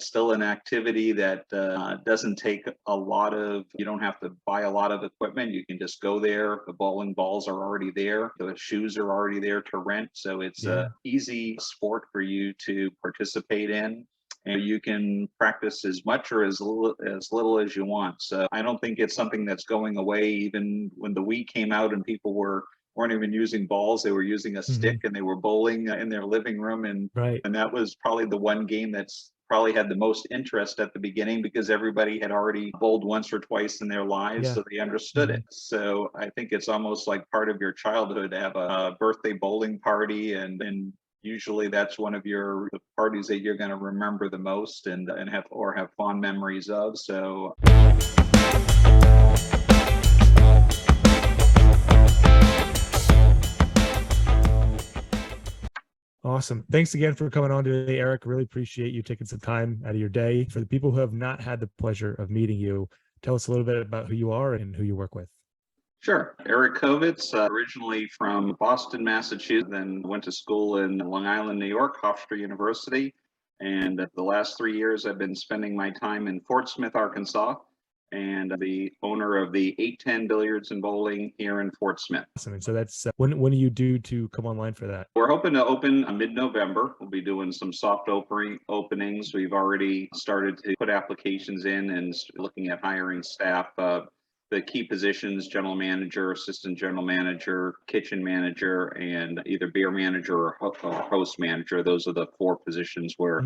still an activity that doesn't take a lot of, you don't have to buy a lot of equipment. You can just go there. The bowling balls are already there. The shoes are already there to rent. So it's Yeah. a easy sport for you to participate in. And you can practice as much or as little as you want. So I don't think it's something that's going away. Even when the Wii came out and people weren't even using balls, they were using a stick and they were bowling in their living room. Right. And that was probably the one game that's probably had the most interest at the beginning because everybody had already bowled once or twice in their lives, Yeah. so they understood it. So I think it's almost like part of your childhood to have a birthday bowling party, and usually that's one of the parties that you're going to remember the most and have fond memories of. So Awesome. Thanks again for coming on today, Erik. Really appreciate you taking some time out of your day. For the people who have not had the pleasure of meeting you, tell us a little bit about who you are and who you work with. Sure. Erik Covitz, originally from Boston, Massachusetts, then went to school in Long Island, New York, Hofstra University. And the last 3 years, I've been spending my time in Fort Smith, Arkansas, and the owner of the 810 Billiards and Bowling here in Fort Smith. Awesome. And so that's when are you due to come online for that? We're hoping to open mid-November. We'll be doing some soft openings. We've already started to put applications in and looking at hiring staff. The key positions: general manager, assistant general manager, kitchen manager, and either beer manager or host manager. Those are the 4 positions we're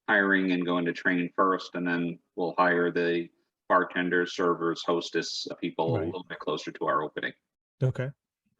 hiring and going to train first, and then we'll hire the bartenders, servers, hostess people a little bit closer to our opening. Okay.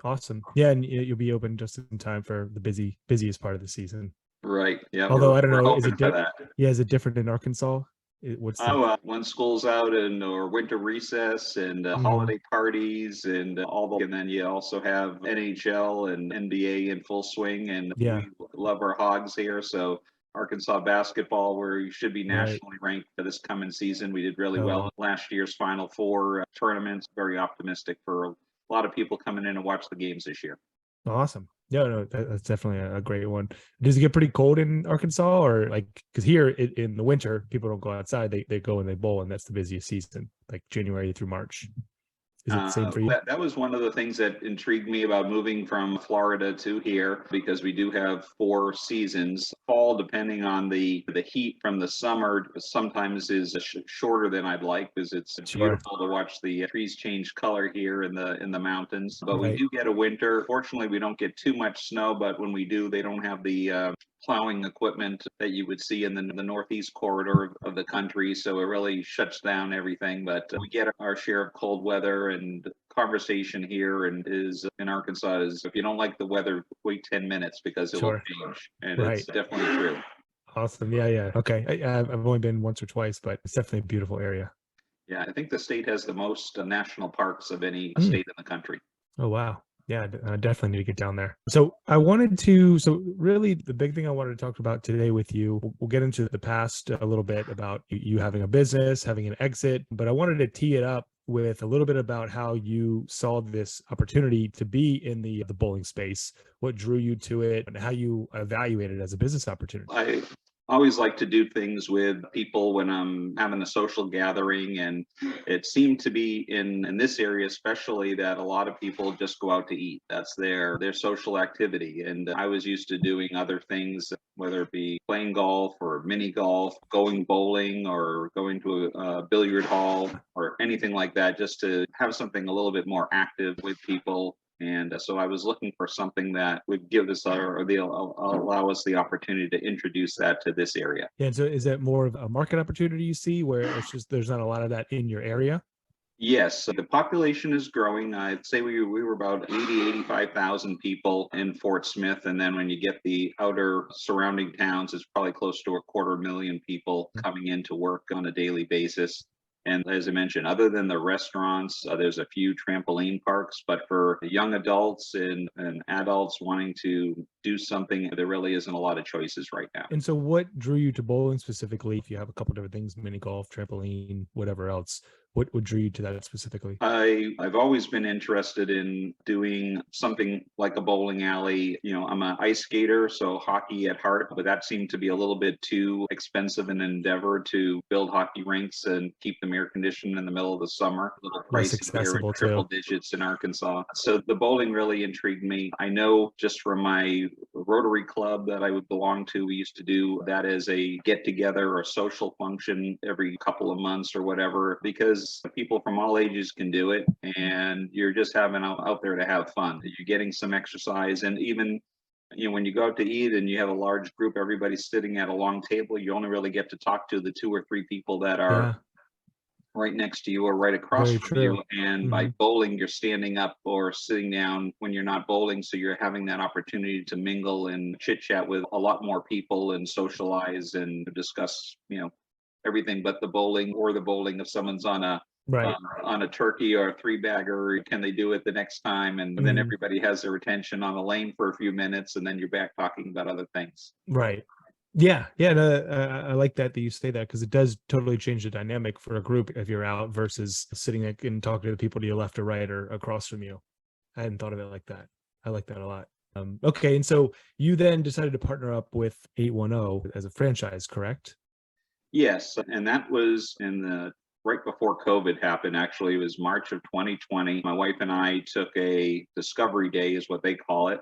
Awesome. Yeah, and you'll be open just in time for the busiest part of the season. Right. Yeah. Although I don't know, is it different in Arkansas? When school's out or winter recess and holiday parties and and then you also have NHL and NBA in full swing, and we love our Hogs here. So Arkansas basketball, where you should be nationally ranked for this coming season. We did really well in last year's Final Four tournaments. Very optimistic for a lot of people coming in to watch the games this year. Awesome. Yeah, no, that's definitely a great one. Does it get pretty cold in Arkansas, or because here in the winter, people don't go outside, they go and they bowl, and that's the busiest season, like January through March. Is it the same for you? That was one of the things that intrigued me about moving from Florida to here, because we do have 4 seasons. Fall, depending on the heat from the summer, sometimes is shorter than I'd like, because it's beautiful to watch the trees change color here in the mountains. But we do get a winter. Fortunately, we don't get too much snow, but when we do, they don't have the plowing equipment that you would see in the northeast corridor of the country, so it really shuts down everything. But we get our share of cold weather, and conversation here is in Arkansas is, if you don't like the weather, wait 10 minutes because it will change, and it's definitely true. Awesome. Yeah. Okay. I've only been once or twice, but it's definitely a beautiful area. Yeah, I think the state has the most national parks of any state in the country. Oh, wow. Yeah, I definitely need to get down there. So really the big thing I wanted to talk about today with you, we'll get into the past a little bit about you having a business, having an exit, but I wanted to tee it up with a little bit about how you saw this opportunity to be in the bowling space, what drew you to it, and how you evaluate it as a business opportunity. I always like to do things with people when I'm having a social gathering, and it seemed to be in this area especially that a lot of people just go out to eat. That's their social activity, and I was used to doing other things, whether it be playing golf or mini golf, going bowling, or going to a billiard hall or anything like that, just to have something a little bit more active with people. And so I was looking for something that would give us allow us the opportunity to introduce that to this area. Yeah. And so is that more of a market opportunity you see where it's just there's not a lot of that in your area? Yes, so the population is growing. I'd say we were about 85,000 people in Fort Smith. And then when you get the outer surrounding towns, it's probably close to 250,000 people coming in to work on a daily basis. And as I mentioned, other than the restaurants, there's a few trampoline parks, but for young adults and adults wanting to do something. There really isn't a lot of choices right now. And so what drew you to bowling specifically? If you have a couple different things, mini golf, trampoline, whatever else, what drew you to that specifically? I've always been interested in doing something like a bowling alley. I'm an ice skater, so hockey at heart, but that seemed to be a little bit too expensive an endeavor to build hockey rinks and keep them air conditioned in the middle of the summer. A little Less pricey here accessible at triple too. digits in Arkansas. So the bowling really intrigued me. I know just from my Rotary Club that I would belong to, we used to do that as a get together or social function every couple of months or whatever, because people from all ages can do it, and you're just having out there to have fun. You're getting some exercise, and even when you go out to eat and you have a large group, everybody's sitting at a long table, you only really get to talk to the 2 or 3 people that are Yeah, right next to you or right across very from you. true. And by Hmm. bowling, you're standing up or sitting down when you're not bowling. So you're having that opportunity to mingle and chit chat with a lot more people and socialize and discuss, everything but the bowling, or the bowling if someone's Right. on a turkey or a 3-bagger, can they do it the next time? And then Mhm. everybody has their attention on the lane for a few minutes, and then you're back talking about other things. Right. Yeah. Yeah. No, I like that you say that, because it does totally change the dynamic for a group if you're out versus sitting and talking to the people to your left or right or across from you. I hadn't thought of it like that. I like that a lot. Okay. And so you then decided to partner up with 810 as a franchise, correct? Yes, and that was in the right before COVID happened. Actually, it was March of 2020. My wife and I took a discovery day, is what they call it.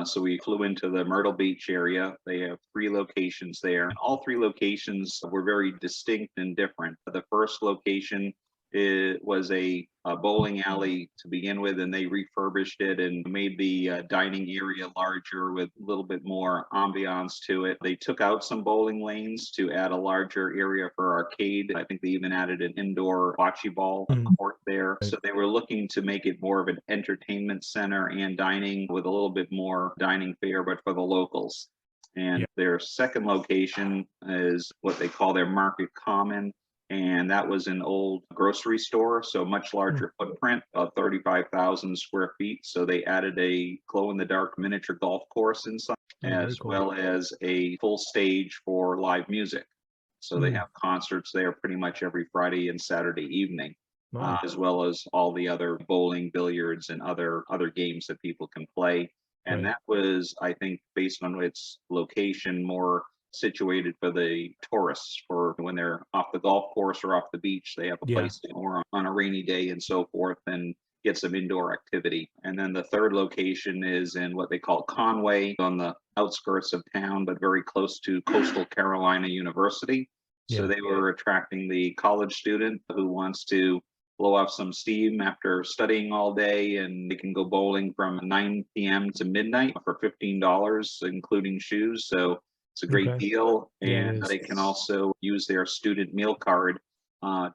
So we flew into the Myrtle Beach area. They have 3 locations there, and all 3 locations were very distinct and different. The first location, it was a bowling alley to begin with, and they refurbished it and made the dining area larger with a little bit more ambiance to it. They took out some bowling lanes to add a larger area for arcade. I think they even added an indoor bocce ball Mhm. court there. Right. So they were looking to make it more of an entertainment center and dining, with a little bit more dining fare, but for the locals. Yeah. And their second location is what they call their Market Common, and that was an old grocery store, so much Mm. larger footprint, about 35,000 square feet. So they added a glow-in-the-dark miniature golf course inside, Oh, very as cool. well as a full stage for live music. So they Mm. have concerts there pretty much every Friday and Saturday evening, Wow. as well as all the other bowling, billiards, and other games that people can play. And Right. that was, I think, based on its location, more situated for the tourists, for when they're off the golf course or off the beach, they have a Yeah. place to, or on a rainy day and so forth, and get some indoor activity. And then the third location is in what they call Conway, on the outskirts of town, but very close to Coastal Carolina University. So Yeah. they were attracting the college student who wants to blow off some steam after studying all day, and they can go bowling from 9 p.m. to midnight for $15, including shoes. So it's a great Okay. deal. Yeah, it And is. they can also use their student meal card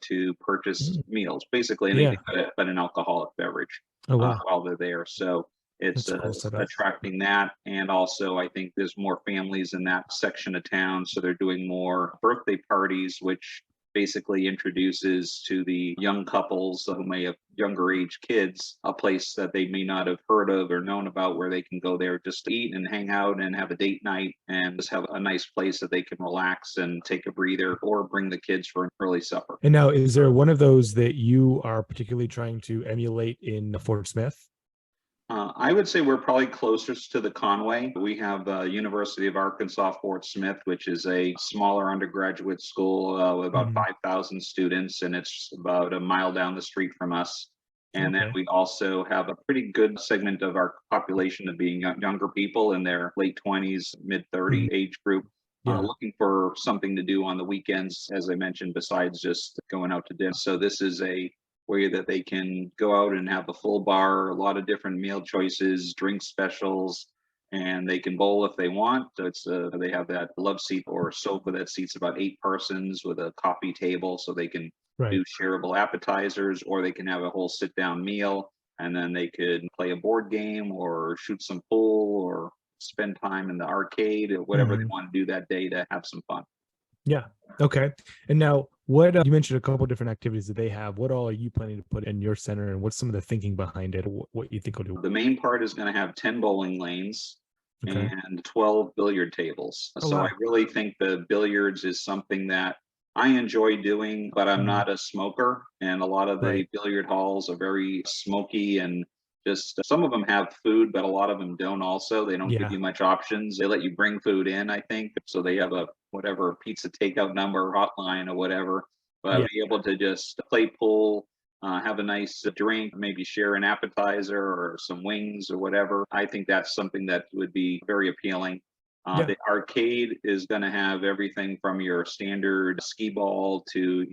to purchase Mm. meals, basically Yeah. anything but an alcoholic beverage Oh, wow. while they're there. So it's That's a cool setup. attracting that. And also, I think there's more families in that section of town. So they're doing more birthday parties, which basically introduces to the young couples who may have younger age kids a place that they may not have heard of or known about, where they can go there just to eat and hang out and have a date night, and just have a nice place that they can relax and take a breather, or bring the kids for an early supper. And now, is there one of those that you are particularly trying to emulate in Fort Smith? I would say we're probably closest to the Conway. We have the University of Arkansas Fort Smith, which is a smaller undergraduate school with about Mhm. 5,000 students, and it's about a mile down the street from us. And then Okay. we also have a pretty good segment of our population of being younger people in their late 20s, mid 30 Mhm. age group, Yeah. looking for something to do on the weekends, as I mentioned, besides just going out to dinner. So this is a way that they can go out and have a full bar, a lot of different meal choices, drink specials, and they can bowl if they want. They have that love seat or sofa that seats about 8 persons with a coffee table, so they can Right. do shareable appetizers, or they can have a whole sit down meal, and then they could play a board game or shoot some pool or spend time in the arcade, or whatever they Mhm. want to do that day to have some fun. Yeah. Okay. And now, what you mentioned a couple different activities that they have. What all are you planning to put in your center, and what's some of the thinking behind it? What you think will do? The main part is going to have 10 bowling lanes. Okay. and 12 billiard tables. Oh, So I wow. really think the billiards is something that I enjoy doing, but I'm Mhm. not a smoker. And a lot of the Right. billiard halls are very smoky, and just some of them have food, but a lot of them don't also. They don't give Yeah. you much options. They let you bring food in, I think. So they have a whatever pizza takeout number, hotline, or whatever. But Yeah. be able to just play pool, have a nice drink, maybe share an appetizer or some wings or whatever. I think that's something that would be very appealing. Yeah. The arcade is going to have everything from your standard skee ball to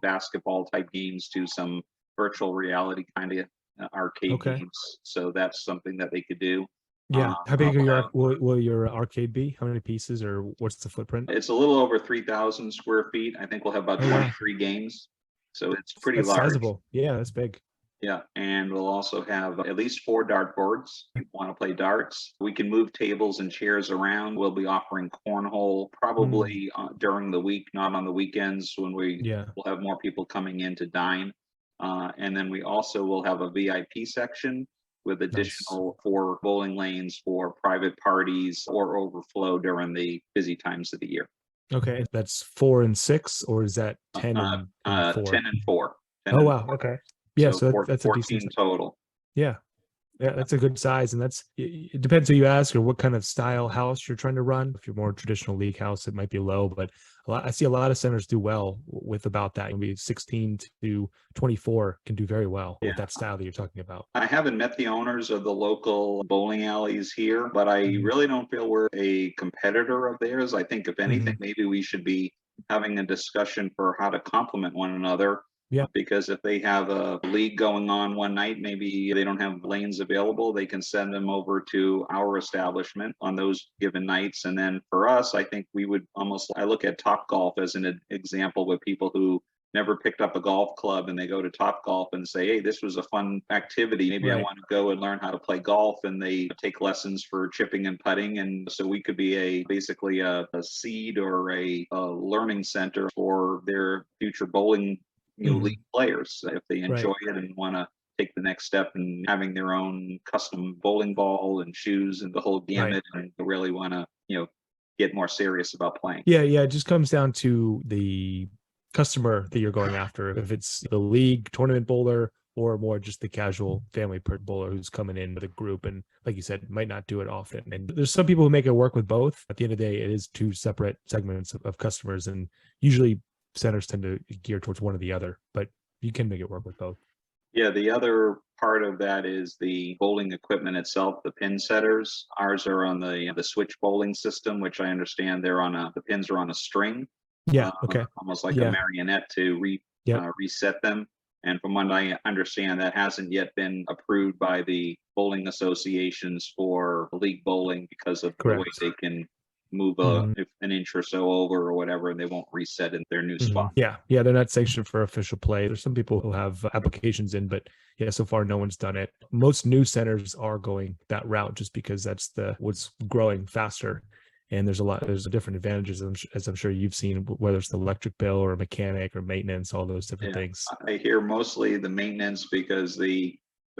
basketball type games to some virtual reality kind of arcade Okay. games. So that's something that they could do. Yeah. How big are We'll your have, will your arcade be? How many pieces or what's the footprint? it's a little over 3,000 square feet. I think we'll have about Oh, wow. 23 games. So it's pretty That's large. sizable. Yeah, that's big. Yeah, and we'll also have at least 4 dart boards. If you want to play darts, we can move tables and chairs around. We'll be offering cornhole Mm, probably during the week, not on the weekends when we yeah. will have more people coming in to dine. And then we also will have a VIP section with Nice. additional 4 bowling lanes for private parties or overflow during the busy times of the year. Okay. That's 4 and 6, or is that 10 and 4? 10 and 4. 10 Oh, and wow. 4. Okay. Yeah, So so four, that's a decent 14 total. yeah. Yeah, that's a good size, and it depends who you ask or what kind of style house you're trying to run. If you're more traditional league house, it might be low, but I see a lot of centers do well with about that. Maybe 16 to 24 can do very well with Yeah. that style that you're talking about. I haven't met the owners of the local bowling alleys here, but I Mhm. really don't feel we're a competitor of theirs. I think if anything, Mhm. maybe we should be having a discussion for how to complement one another. Yeah, Because if they have a league going on one night, maybe they don't have lanes available, they can send them over to our establishment on those given nights. And then for us, I think we would almost, I look at Top Golf as an example with people who never picked up a golf club and they go to Top Golf and say, hey, this was a fun activity. Maybe I right. want to go and learn how to play golf. And they take lessons for chipping and putting. And so we could be basically a seed or a learning center for their future bowling Mhm. league players if they Right. enjoy it and want to take the next step in having their own custom bowling ball and shoes and the whole Right. gamut and really want to get more serious about playing. Yeah, yeah, it just comes down to the customer that you're going after. If it's the league tournament bowler or more just the casual family bowler who's coming in with a group and like you said, might not do it often. And there's some people who make it work with both. At the end of the day, it is two separate segments of customers, and usually centers tend to gear towards one or the other, but you can make it work with both. Yeah, the other part of that is the bowling equipment itself, the pin setters. Ours are on the switch bowling system, which I understand the pins are on a string, Yeah, uh, okay. almost like a Yeah. marionette to Yep. reset them. And from what I understand, that hasn't yet been approved by the bowling associations for league bowling because of the way Correct. they can move Mhm. if an inch or so over or whatever, and they won't reset in their new spot. Yeah, yeah, they're not sanctioned for official play. There's some people who have applications in, but yeah, so far no one's done it. Most new centers are going that route just because that's the what's growing faster. And there's different advantages as I'm sure you've seen, whether it's the electric bill or mechanic or maintenance, all those different Yeah, things. I hear mostly the maintenance because the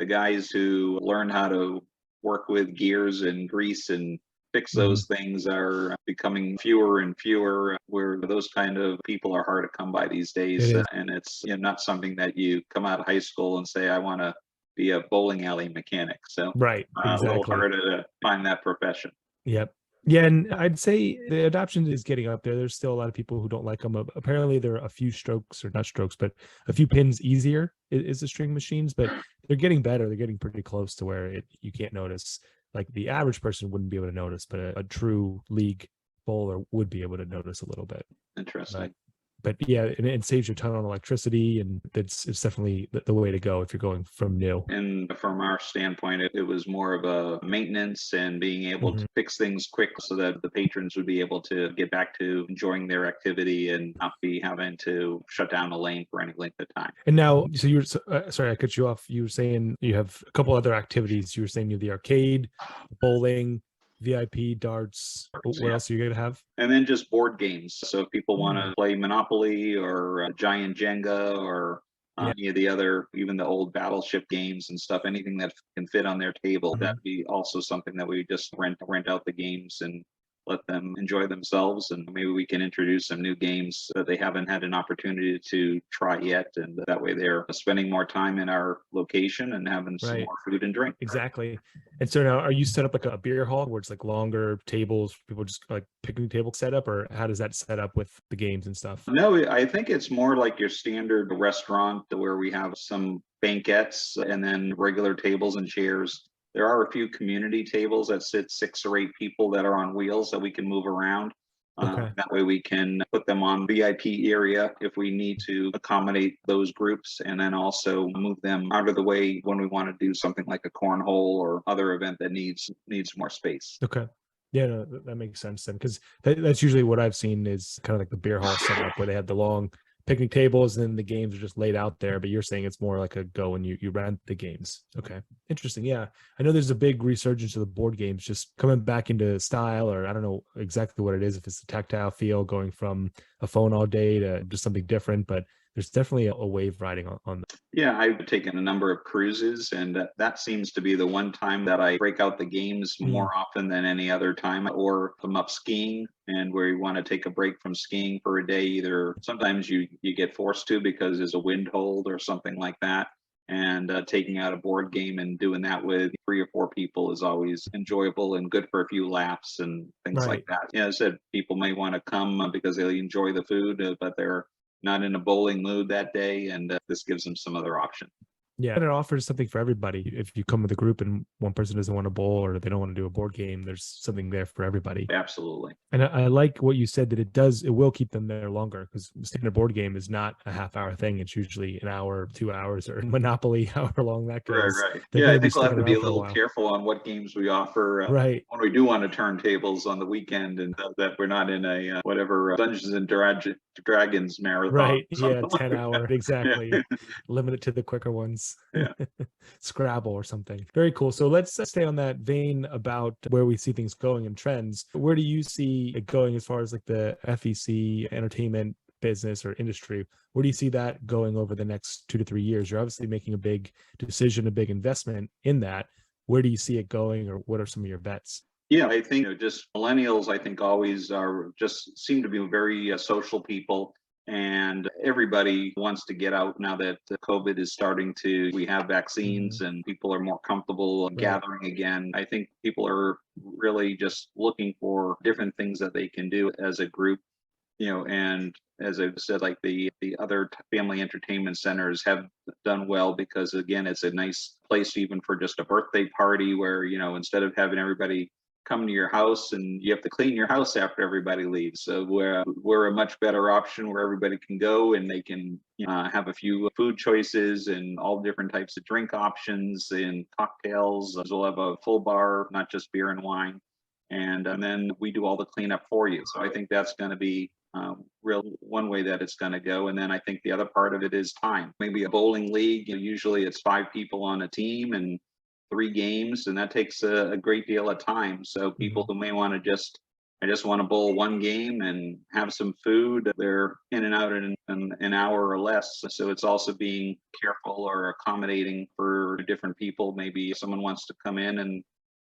guys who learn how to work with gears and grease and fix Mhm. those things are becoming fewer and fewer. Where those kind of people are hard to come by these It days, is. and it's not something that you come out of high school and say I want to be a bowling alley mechanic. So Right, a little exactly. harder to find that profession. Yep. Yeah, and I'd say the adoption is getting up there. There's still a lot of people who don't like them. Apparently, there are a few strokes or not strokes, but a few pins easier is the string machines, but they're getting better. They're getting pretty close to where you can't notice. Like the average person wouldn't be able to notice, but a true league bowler would be able to notice a little bit. But Interesting. but yeah, and it saves you a ton on electricity, and it's definitely the way to go if you're going from new. And from our standpoint, it was more of a maintenance and being able Mhm. to fix things quick so that the patrons would be able to get back to enjoying their activity and not be having to shut down a lane for any length of time. And now, so sorry, I cut you off. You were saying you have a couple other activities. You were saying you have the arcade, bowling, VIP, darts. What Yeah. else are you gonna have? And then just board games. So if people want Mm, to play Monopoly or Giant Jenga or Yeah. Any of the other, even the old battleship games and stuff, anything that can fit on their table, Mhm. that'd be also something that we just rent out the games and let them enjoy themselves. And maybe we can introduce some new games that they haven't had an opportunity to try yet. And that way they're spending more time in our location and having some Right. more food and drink. Exactly. And so now, are you set up like a beer hall where it's like longer tables, people just like picnic table setup, or how does that set up with the games and stuff? No, I think it's more like your standard restaurant where we have some banquettes and then regular tables and chairs. There are a few community tables that sit 6 or 8 people that are on wheels that we can move around. Okay. That way we can put them on VIP area if we need to accommodate those groups, and then also move them out of the way when we want to do something like a cornhole or other event that needs more space. Okay. Yeah, no, that makes sense then, because that's usually what I've seen is kind of like the beer hall setup where they have the long picnic tables and then the games are just laid out there. But you're saying it's more like a go and you rent the games. Okay, interesting. Yeah, I know there's a big resurgence of the board games just coming back into style, or I don't know exactly what it is. If it's the tactile feel going from a phone all day to just something different, but there's definitely a wave riding on Yeah, I've taken a number of cruises, and that seems to be the one time that I break out the games Mm, more often than any other time. Or if I'm up skiing and where you want to take a break from skiing for a day, either sometimes you get forced to because there's a wind hold or something like that. And taking out a board game and doing that with 3 or 4 people is always enjoyable and good for a few laughs and things like right. that. Yeah, as I said, people may want to come because they enjoy the food, but they're not in a bowling mood that day, and this gives them some other option. Yeah, and it offers something for everybody. If you come with a group and one person doesn't want to bowl or they don't want to do a board game, there's something there for everybody. Absolutely. And I like what you said that it will keep them there longer, because standard board game is not a half hour thing. It's usually an hour, 2 hours, or Monopoly, however long that Right, goes. right. They're Yeah, going I to be think we'll have sticking to be a around for a little while. careful on what games we offer Right. when we do want to turn tables on the weekend, and that we're not in a whatever Dungeons and Dragons marathon Right. or Yeah. something like 10 hour. that. Exactly. Limit it to the quicker ones. Yeah. Scrabble or something. Very cool. So let's stay on that vein about where we see things going and trends. Where do you see it going as far as like the FEC entertainment business or industry? Where do you see that going over the next 2 to 3 years? You're obviously making a big decision, a big investment in that. Where do you see it going, or what are some of your bets? Yeah, I think just millennials, I think always are just seem to be very social people, and everybody wants to get out now that COVID is starting to, we have vaccines Mhm. and people are more comfortable Right. gathering again. I think people are really just looking for different things that they can do as a group, and as I've said, like the other family entertainment centers have done well because again, it's a nice place even for just a birthday party where, instead of having everybody come to your house and you have to clean your house after everybody leaves. So we're a much better option where everybody can go and they can have a few food choices and all different types of drink options and cocktails. We'll have a full bar, not just beer and wine. And then we do all the cleanup for you. So I think that's going to be real one way that it's going to go. And then I think the other part of it is time. Maybe a bowling league, usually it's 5 people on a team and 3 games, and that takes a great deal of time. So people Mhm. who may want to I just want to bowl one game and have some food, they're in and out in an hour or less. So it's also being careful or accommodating for different people. Maybe someone wants to come in and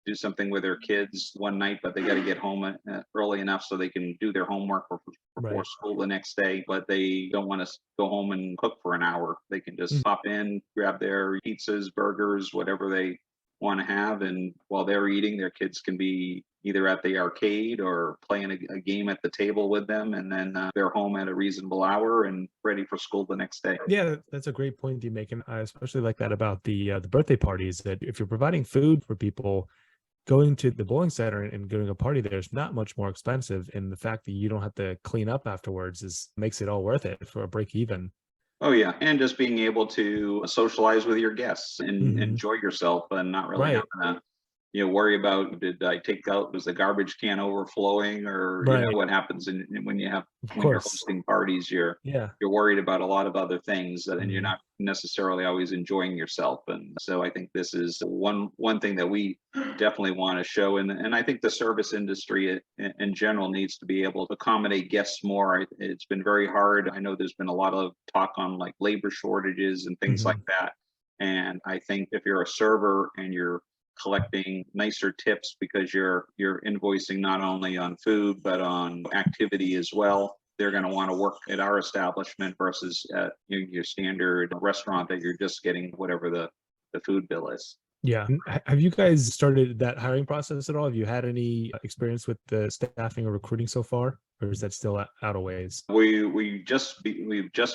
do something with their kids one night, but they got to get home early enough so they can do their homework before Right. school the next day. But they don't want to go home and cook for an hour. They can just pop in, grab their pizzas, burgers, whatever they want to have, and while they're eating, their kids can be either at the arcade or playing a game at the table with them, and then they're home at a reasonable hour and ready for school the next day. Yeah, that's a great point you make, and I especially like that about the birthday parties. That if you're providing food for people, going to the bowling center and doing a party there is not much more expensive, and the fact that you don't have to clean up afterwards is makes it all worth it for a break even. Oh yeah, and just being able to socialize with your guests and Mhm. enjoy yourself and not really Right. having to worry about, did I take out, was the garbage can overflowing, or Right. what happens when Of when you're course. hosting parties, Yeah. you're worried about a lot of other things, and you're Mhm. not necessarily always enjoying yourself. And so I think this is one thing that we definitely want to show. And I think the service industry in general needs to be able to accommodate guests more. It's been very hard. I know there's been a lot of talk on like labor shortages and things like Mhm. that. And I think if you're a server and you're collecting nicer tips because you're invoicing not only on food but on activity as well, they're going to want to work at our establishment versus at your standard restaurant that you're just getting whatever the food bill is. Yeah. Have you guys started that hiring process at all? Have you had any experience with the staffing or recruiting so far, or is that still out of ways? We've just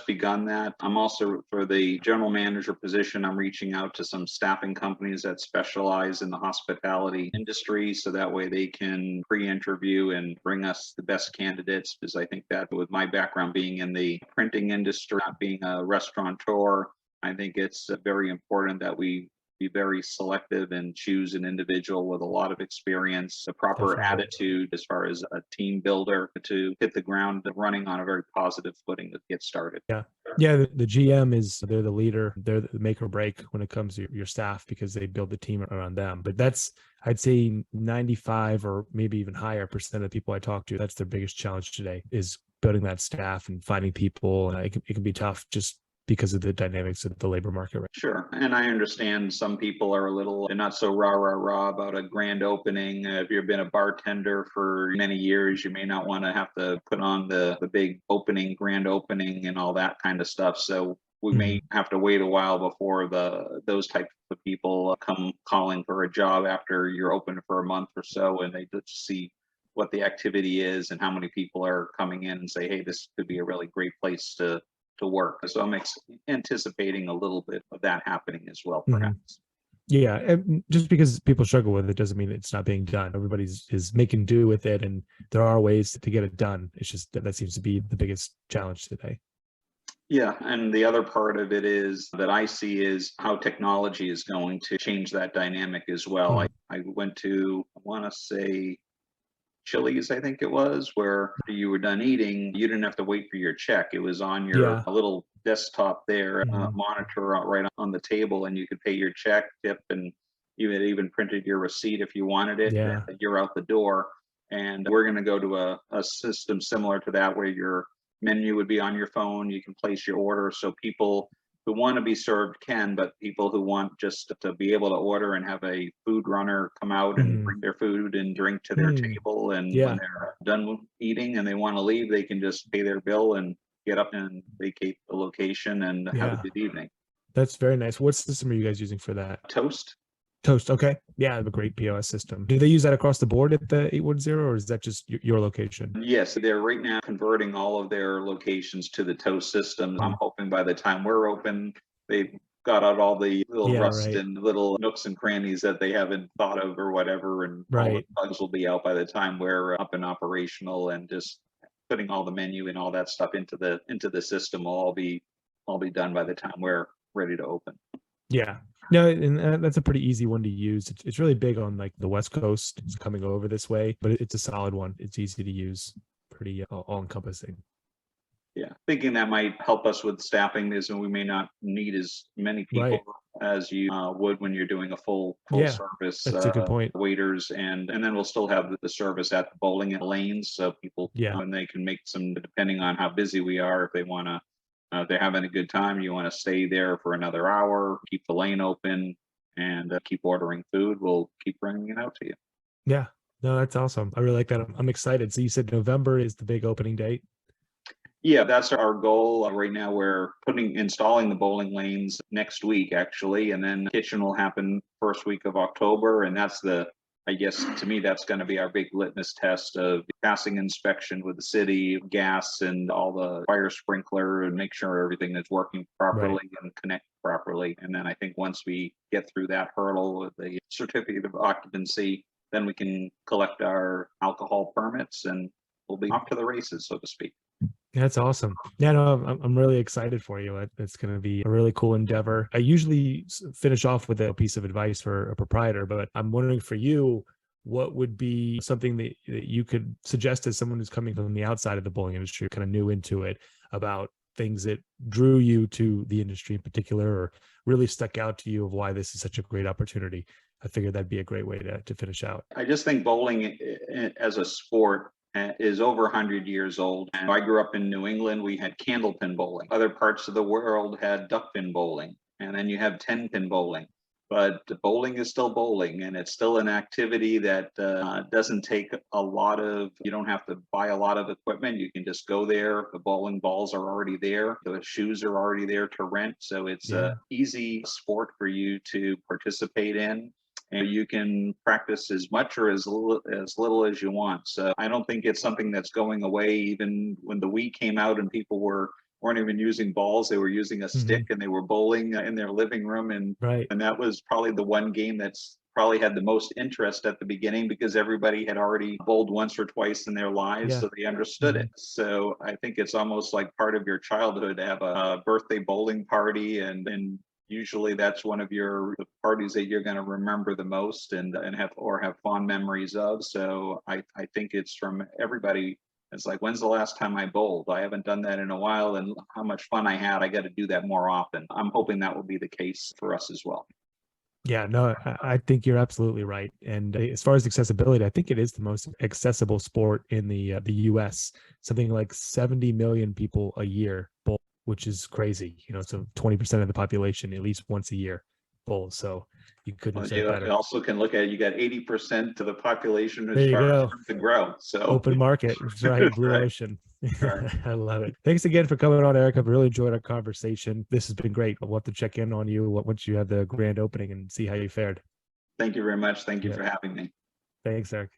begun that. I'm also, for the general manager position, I'm reaching out to some staffing companies that specialize in the hospitality industry, so that way they can pre-interview and bring us the best candidates. Because I think that with my background being in the printing industry, not being a restaurateur, I think it's very important that we be very selective and choose an individual with a lot of experience, a proper Definitely. attitude as far as a team builder to hit the ground running on a very positive footing to get started. Yeah. Yeah, the GM they're the leader, they're the make or break when it comes to your staff because they build the team around them. But that's, I'd say 95 or maybe even higher percent of the people I talk to, that's their biggest challenge today is building that staff and finding people. And it can be tough just because of the dynamics of the labor market. Right? Sure. And I understand some people are a little, they're not so rah about a grand opening. If you've been a bartender for many years, you may not want to have to put on the big opening, grand opening and all that kind of stuff. So we may Mhm. have to wait a while before those types of people come calling for a job after you're open for a month or so, and they just see what the activity is and how many people are coming in and say, hey, this could be a really great place to work. So I'm anticipating a little bit of that happening as well, Mhm. perhaps. Yeah, and just because people struggle with it doesn't mean it's not being done. Everybody's is making do with it, and there are ways to get it done. It's just that seems to be the biggest challenge today. Yeah, and the other part of it is that I see is how technology is going to change that dynamic as well. Mm. I went to, I want to say, Chili's, I think it was, where you were done eating, you didn't have to wait for your check. It was on your Yeah. little desktop there, Mhm. monitor right on the table, and you could pay your check, tip, and you had even printed your receipt if you wanted it. Yeah. And you're out the door. And we're going to go to a system similar to that where your menu would be on your phone. You can place your order. So people who want to be served can, but people who want just to be able to order and have a food runner come out and Mhm. bring their food and drink to their Mm. table. And when Yeah. they're done eating and they want to leave, they can just pay their bill and get up and vacate the location and have a Yeah. good evening. That's very nice. What system are you guys using for that? Toast. Toast. Okay. Yeah, I have a great POS system. Do they use that across the board at the 810, or is that just your location? Yes, they're right now converting all of their locations to the Toast system. I'm Mhm. hoping by the time we're open, they've got out all the little Yeah, rust right. and little nooks and crannies that they haven't thought of or whatever, and all the Right. bugs will be out by the time we're up and operational, and just putting all the menu and all that stuff into the system will all be done by the time we're ready to open. Yeah. No, and that's a pretty easy one to use. It's really big on like the West Coast. It's coming over this way, but it's a solid one. It's easy to use, pretty all encompassing. Yeah, thinking that might help us with staffing is, and we may not need as many people Right. as you would when you're doing a full Yeah. service That's a good point. waiters, and then we'll still have the service at the bowling lanes, so people Yeah. and they can make some, depending on how busy we are, if they want to, if they're having a good time, you want to stay there for another hour, keep the lane open, and keep ordering food. We'll keep bringing it out to you. Yeah. No, that's awesome. I really like that. I'm excited. So you said November is the big opening date. Yeah, that's our goal. Right now, we're installing the bowling lanes next week, actually, and then kitchen will happen first week of October. And that's I guess to me, that's going to be our big litmus test of passing inspection with the city, gas and all the fire sprinkler, and make sure everything is working Right. properly and connect properly. And then I think once we get through that hurdle with the certificate of occupancy, then we can collect our alcohol permits and we'll be off to the races, so to speak. That's awesome. Yeah, no, I'm really excited for you. It's going to be a really cool endeavor. I usually finish off with a piece of advice for a proprietor, but I'm wondering for you, what would be something that you could suggest as someone who's coming from the outside of the bowling industry, kind of new into it, about things that drew you to the industry in particular, or really stuck out to you of why this is such a great opportunity? I figured that'd be a great way to finish out. I just think bowling as a sport is over 100 years old. And I grew up in New England. We had candlepin bowling. Other parts of the world had duckpin bowling. And then you have 10-pin bowling. But bowling is still bowling, and it's still an activity that doesn't take a lot of, you don't have to buy a lot of equipment. You can just go there. The bowling balls are already there. The shoes are already there to rent. So it's an easy sport for you to participate in. And you can practice as much or as little as you want. So I don't think it's something that's going away. Even when the Wii came out and people weren't even using balls, they were using a stick and they were bowling in their living room. And that was probably the one game that's probably had the most interest at the beginning, because everybody had already bowled once or twice in their lives, so they understood it. So I think it's almost like part of your childhood to have a birthday bowling party, and usually that's one of the parties that you're going to remember the most and have fond memories of. So I think it's from everybody. It's like, when's the last time I bowled? I haven't done that in a while, and how much fun I had. I got to do that more often. I'm hoping that will be the case for us as well. Yeah, no, I think you're absolutely right. And as far as accessibility, I think it is the most accessible sport in the US. Something like 70 million people a year bowl, which is crazy. So 20% of the population at least once a year bowls. So you couldn't have said better. You also can look at, you got 80% of the population who's starting to grow. So open market, right? Blue ocean. I love it. Thanks again for coming on, Erik. I've really enjoyed our conversation. This has been great. I'll have to check in on you once you have the grand opening and see how you fared. Thank you very much. Thank you for having me. Thanks, Erik.